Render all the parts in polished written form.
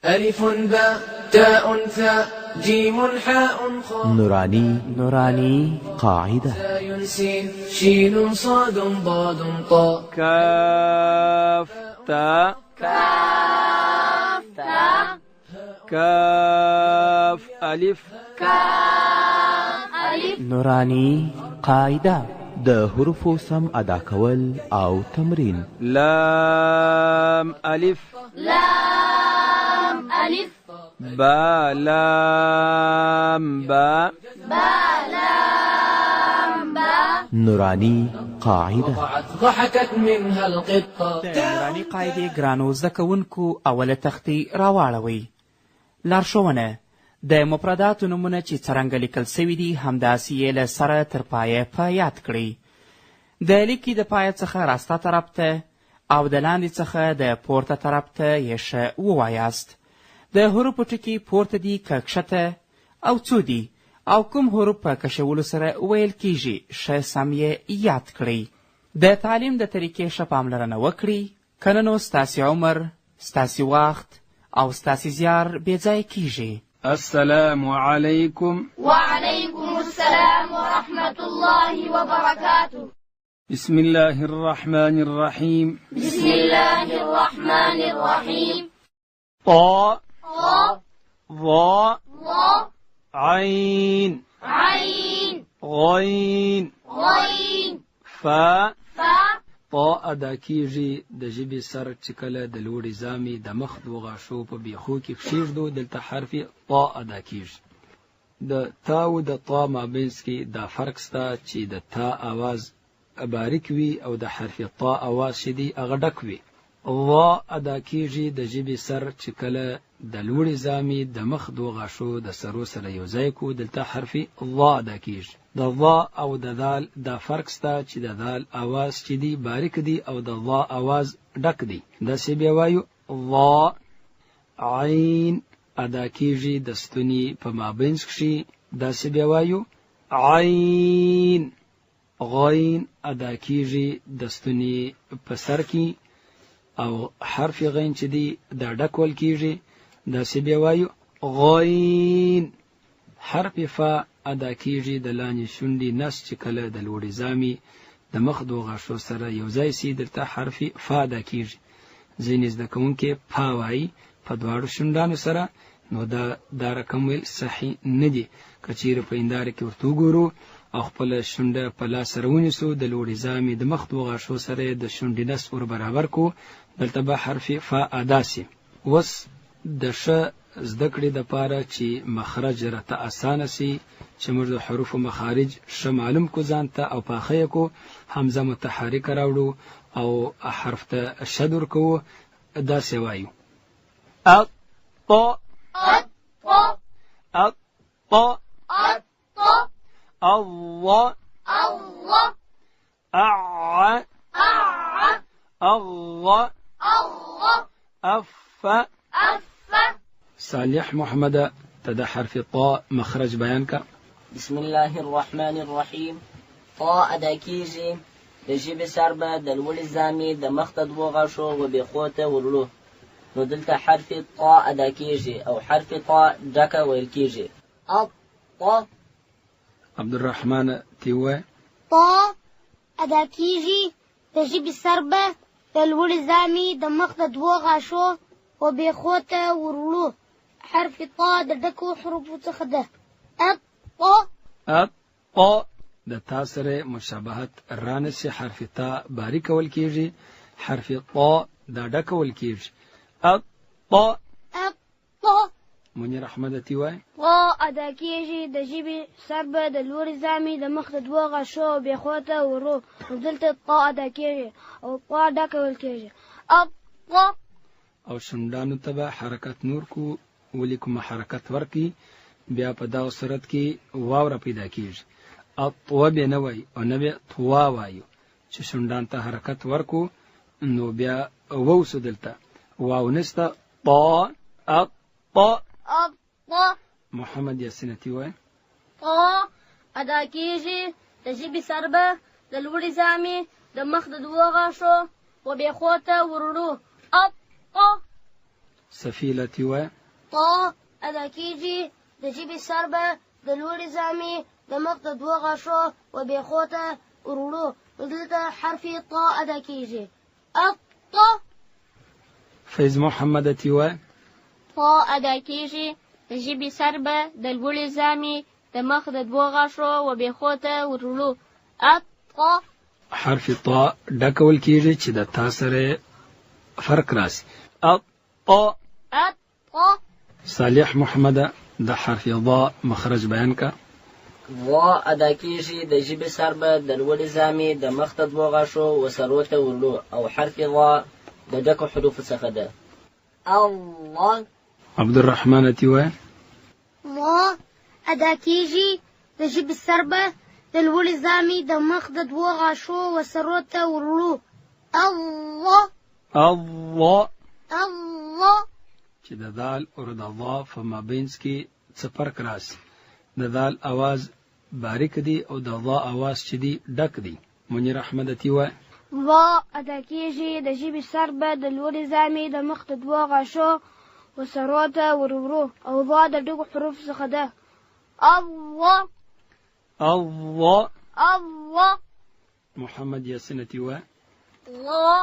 ألف باء تاء ثاء جيم حاء خاء نوراني قاعدة زاي سين شين صاد ضاد طاء كاف تاء كاف ألف نوراني قاعدة د حروفو سم ادا کول او تمرین. لام ألف با لام با نوراني قاعدة. ضحكت منها القطة. د نوراني قاعدې ګرانو زده کوونکو اوله تختې راواړوئ. لارښوونه: د مفرداتو نومونه چې څرنګه لیکل سوي دي همداسې یې له سره تر پایه په یاد کړئ. د لیکې د پایه څخه راسته طرف ته او د لاندې څخه د پورته طرف ته یې ښه ووایاست. د حروفو ټکي پورته دي که کښته او څو دي او کوم حروف په کشولو سره ویل کیږي ښه سم یې یاد کړئ. د تعلیم د طریقې ښه پاملرنه وکړئ، که نه نو ستاسې عمر، ستاسې وخت او ستاسې زیار بېځایه کیږي. السلام عليكم. وعليكم السلام ورحمة الله وبركاته. بسم الله الرحمن الرحيم. بسم الله الرحمن الرحيم. طاء ضاء ظاء عين غين فاء طاء ادا کیږي د ژبې سر چې کله د لوړې زامې د مخ دوه غاښو په بیخو کې کښېږدو دلته حرف طاء ادا کیږي. د تا او د طا مابینځ کې دا فرق شته چې د تا اواز باریک وي او د حرف طا اواز چې دی هغه ډک وي. ظا ادا کیږي د ژبې سر چې کله د لوړې زامې د مخ دوه غاښو د سرو سره یو ځای کو دلته حرف ظا ادا کیږي. د ظا او د دال دا فرق شته چې د دال اواز چې دی باریک دی او د ظا اواز ډک دی. داسې بیا وایو ظا. عین ادا کیږي د ستوني په مابینځ کښې، داسې بیا وایو عین. غین ادا کیږي د ستوني په سر کې او حرف غین چې دی دا ډکول کیږي، داسې بیا وایو غین. حرف فا ادا کیږي د لاندې شونډې نس چې کله د لوړې زامې د مخ دوه غاښو سره یو ځای سي دلته حرف فا ادا کیږي. ځینې زده کوونکي پا وایي په دواړو شونډانو سره، نو دا رقم ویل صحیح نه دي. که چیرې په هنداره کې ورته وګورو او خپله شونډه په لاس سره ونیسو د لوړې زامې د مخ دوه غاښو سره د شونډې نس ور برابر کو، دلته به حرف فا ادا سي. اوس د ښه زده کړې دپاره چې مخرج راته اسانه سي، چې موږ د حروفو مخارج ښه معلوم کو ځان ته او پاخه یې کو، حمزه متحرکه راوړو او حرف ته شد ورکوو، داسې وایو الطاء الطاء الله أع أغ أف. صالح محمد تدا حرف طاء مخرج بيان کا. بسم الله الرحمن الرحيم. طاء ادا کیږي د ژبې سر به د لوړې زامې د مخ ته دوه غاښو و بیخو ته ورلو، نو دلته حرف طاء ادا کیږي او حرف طاء ډکه ویل کیږي. الطاء. عبدالرحمن تیوه. طاء ادا کیږي د ژبې سر به د لوړې زامې د مخ د دوه غاښو و بیخو ته ورلو، حرف طاء د ډکو حروفو څخه ده. الطاء. الطاء د تا سره مشابهت رانسی، حرف تا باریک ول کیږي، حرف طاء دا ډکول کیږي. الطاء. الطاء. منیر احمد تیوای. طاء ادا کیږي د ژبې سر به د لوړې زامې د مخ د دوه غاښو او بیخو ته ورو، نو دلته طاء ادا کیږي او طاء ډکه ویل کیږي. الطاء. او شونډانو ته به حرکت نور کو، ولې کومه حرکت ورکي بیا په دغه صورت کې واوره پیدا کیږي. الطوا بیا نه وایي او نه بیا طوا وایو، چې شونډان ته حرکت ورکو نو بیا ووسو دلته واو نسته. طا. الطا. الطا. محمد یاسین تیوای. طاء ادا کیږي د ژبې سر به د لوړې زامې د مخ د دوه غاښو و بیخو ته ورلو. الطا. صفیله تیوه. طا ادا کیږي د ژبې سر به د لوړې زامې د مخ د دوه غاښو و بیخوته ورولو دلته حرف طا ادا کیږي. الطا. فیض محمد تیوه. طا ادا کیږي د ژبې سر به د لوړې زامې د مخ د دوه غاښو و بیخوته ورولو. الطا. حرف طا ډکول کیږي چې د تا سره فرق راسي. الطا. الطا. صالح محمد د حرف ضا مخرج بیان کا. وا ادا کیږي د ژبې سر به د لوړې زامې د مخ د دوه غاښو و سرو ته ورلو او حرف وا د ډکو حروفو څخه ده. الله. عبدالرحمن تیوه. ما ادا کیږي د ژبې سر به د لوړې زامې د مخ د دوه غاښو و سرو ته ورلو. الله. الله. الله. چې د دال او د ضا په مابینځ کې څه فرق راسي. د دال اواز باریک دی او د ضا اواز چې دی ډک دی. منیر احمد تیوه. وا ادا کیږي د ژبې سر به د لوړې زامې د مخ د دوه غاښو و سرو ته ورورو او ضا د ډکو حروف څخه ده. الله. الله. الله. محمد یاسین تیوه. وا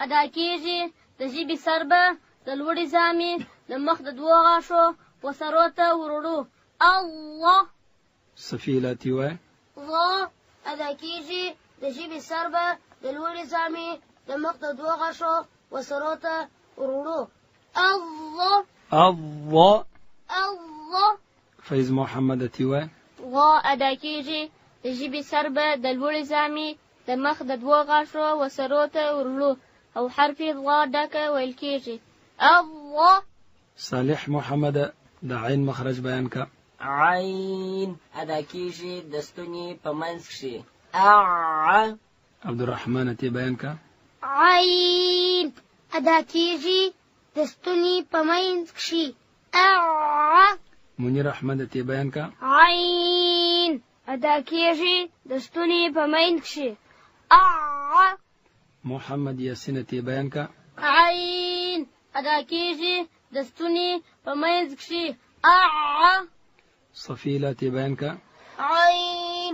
ادا کیږي د ژبې سر به د لوړې زامې د مخ د دوه غاښو و سرو ته ورورو. الله. صفیله تیوه. وا ادا کیږي د ژبې سر به د لوړې زامې د مخ د دوه غاښو و سرو ته ورولو. الله. الله. الله. فیض محمد تیوه. وا ادا کیږي د ژبې سر به د لوړې زامې د مخ د دوه غاښو و سرو ته ورولو او حرف ضا ډکه ویل کیږي. الله. صالح محمد د عین مخرج بیان کا. عین ادا کیږي د ستوني په منځ کښې. اع. عبدالرحمن تی بیان کا. عین ادا کیږي د ستوني په منځ کښې. اع. منیر احمد تی بیان کا. عین ادا کیږي د ستوني په منځ کښې. اع. محمد یاسین تی بیان کا. عین ادا کیږي د ستوني په منځ کښې. اع. صفیله تی بیان کا. عین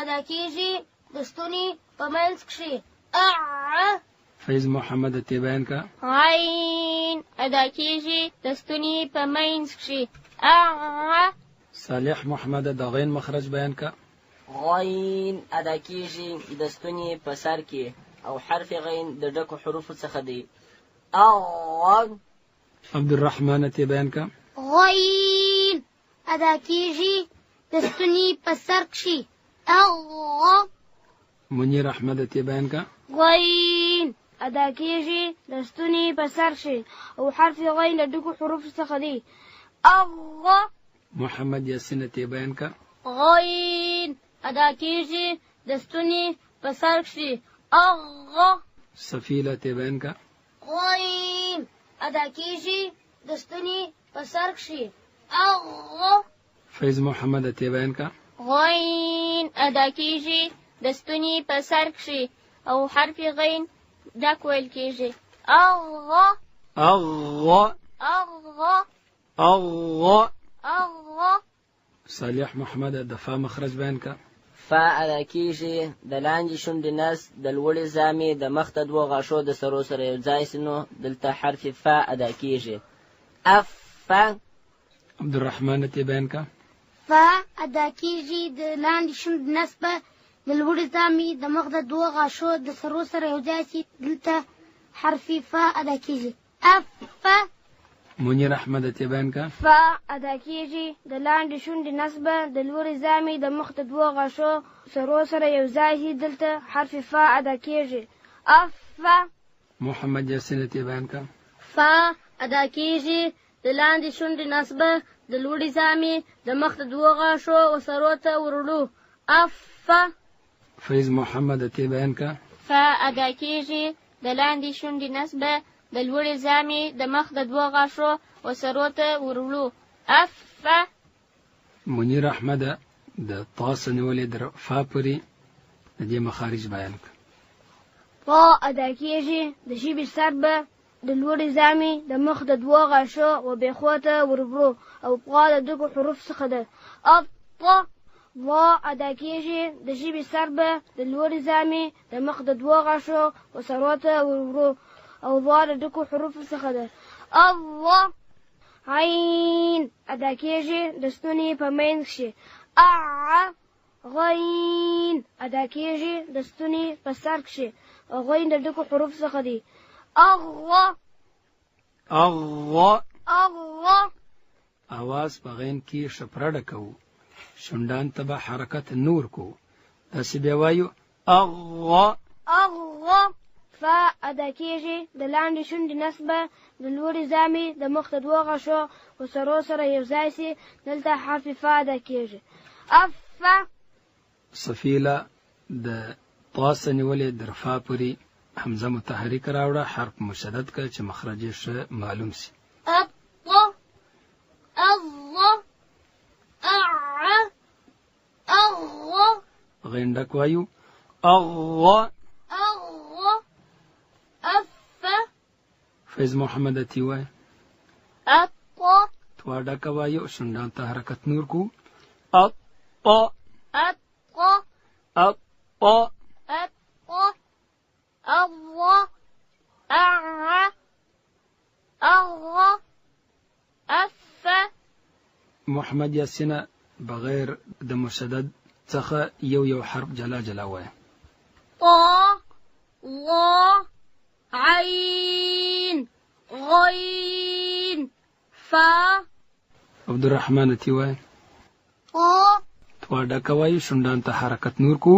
ادا کیږي د ستوني په منځ کښې. اع. فیض محمد تی بیان کا. عین ادا کیږي د ستوني په منځ کښې. اع. صالح محمد د غین مخرج بیان کا. غین ادا کیږي د ستوني په سر کې او حرف غین د ډکو حروفو څخه دی. الله. عبدالرحمن تی بیان کا. غین ادا کیږي د ستوني په سر کښې. الله. منیر احمد تی بیان کا. غین ادا کیږي د ستوني په سر کښې او حرف غین د ډکو حروفو څخه دی. الله. محمد یاسین تی بیان کا. غین ادا کیږي د ستوني په سر کښې. الله. صفیله تی بیان کا. غین ادا کیږي د ستوني په سر کښې. الله. فیض محمد تی بیان کا. غین ادا کیږي د ستوني په سر کښې او حرف غین ډک ویل کیږي. الله. الله. الله. الله. الله. صالح محمد د فا مخرج بیان کا. فا ادا کیږي د لاندې شونډې نس د لوړې زامې د مخ د دوه غاښو د سرو سره یو ځای سي نو دلته حرف فا ادا کیږي. اف. عبدالرحمن تی بیان کا. فا ادا کیږي د لاندې شونډې نسبه د لوړې زامې د مخ د دوه غاښو د سرو سره یو ځای سي دلته حرف فا ادا کیږي. اف. منیر احمد تی بیان کا. فا ادا کیږي د لاندې شونډې نسبه د لوړې زامې د مخ د دوه غاښو سرو سره یو ځای سي دلته حرف فا ادا کیږي. اف. محمد یاسین تی بیان کا. فا ادا کیږي د لاندې شونډې نسبه د لوړې زامې د مخ د دوه غاښو او سرو ته ورولو. اف. فیض محمد تی بیان کا. فا ادا کیږي د لاندې شونډې نسبه د لوړې زامې د مخ د دوه غاښو او سرو ته ورولو. اف. منیر احمد د طاس نیولې در فا پوری د دې مخارج بیان کا. فا ادا کیږي د ژبې سر به د لوړې زامې د مخ د دوو غاښو و بېخوا ته وربرو او پغا د ډکو حروف څخه ده. الط ضا ادا کېږي د ژبې سر به د لوړې زامې د مخ د دوو غاښو و سرو ته وربرو او ضا د ډکو حروفو څخه ده. الله عین ادا کېږي د ستوني په منځ کښې. غین ادا کېږي د ستوني په سر کښې. غین د ډکو حروف څخه دي. اغوا اواز په غین کې شپره ډکوو، شونډان ته به حرکت نور کو، داسې بیا وایو اغوا. فا ادا کېږي د لاندې شونډې نسبه د لوړې زامې د مخ د دوو غاښو و سرو سره یو ځای سي، دلته حرف فا ادا کېږي. افا صفیله د طاسه نیولې در فا پورې حمزه متحرک راوړه، حرف مشدد کړه چې مخرج یې ښه معلوم سي. غین ډک وایو فیض محمد اتی وای. توا ډک وایو، شونډان ته حرکت نور کو. محمد یاسینه بغیر د مشدد څخه یو حرف جلا جلا وای. عین غین فا. عبدالرحمن اتی وای. توا ډک وایو، شونډان ته حرکت نور کو.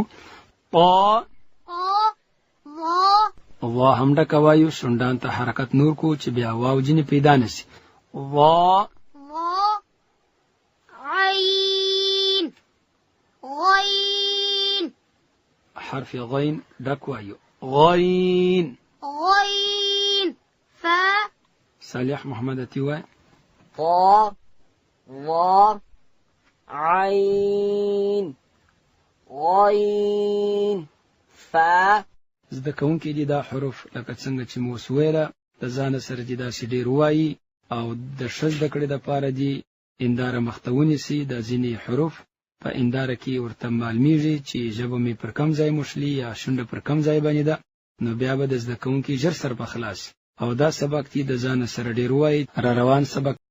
وا هم ډک وایو، شونډان ته حرکت نور کو چې بیا واو جنې پیدا نسی. غین حرف غین ډک وایو. غین فا. صالح محمد اتی وای. عین غین فا. زده کوونکي دي دا حروف لکه څنګه چې مو ویله د ځانه سره دي داسې ډېر وایي او د ښه زده کړې دپاره دي انداره مخته ونیسي. دا ځینې حروف په انداره کې ورته معلومیږي چې ژبه مې پر کم ځای مشلي یا شونډه پر کم ځای باندې ده، نو بیا به د زده کوونکي ژر سر په خلاص او دا سبق دي د ځانه سره ډېر وایي. را روان سبق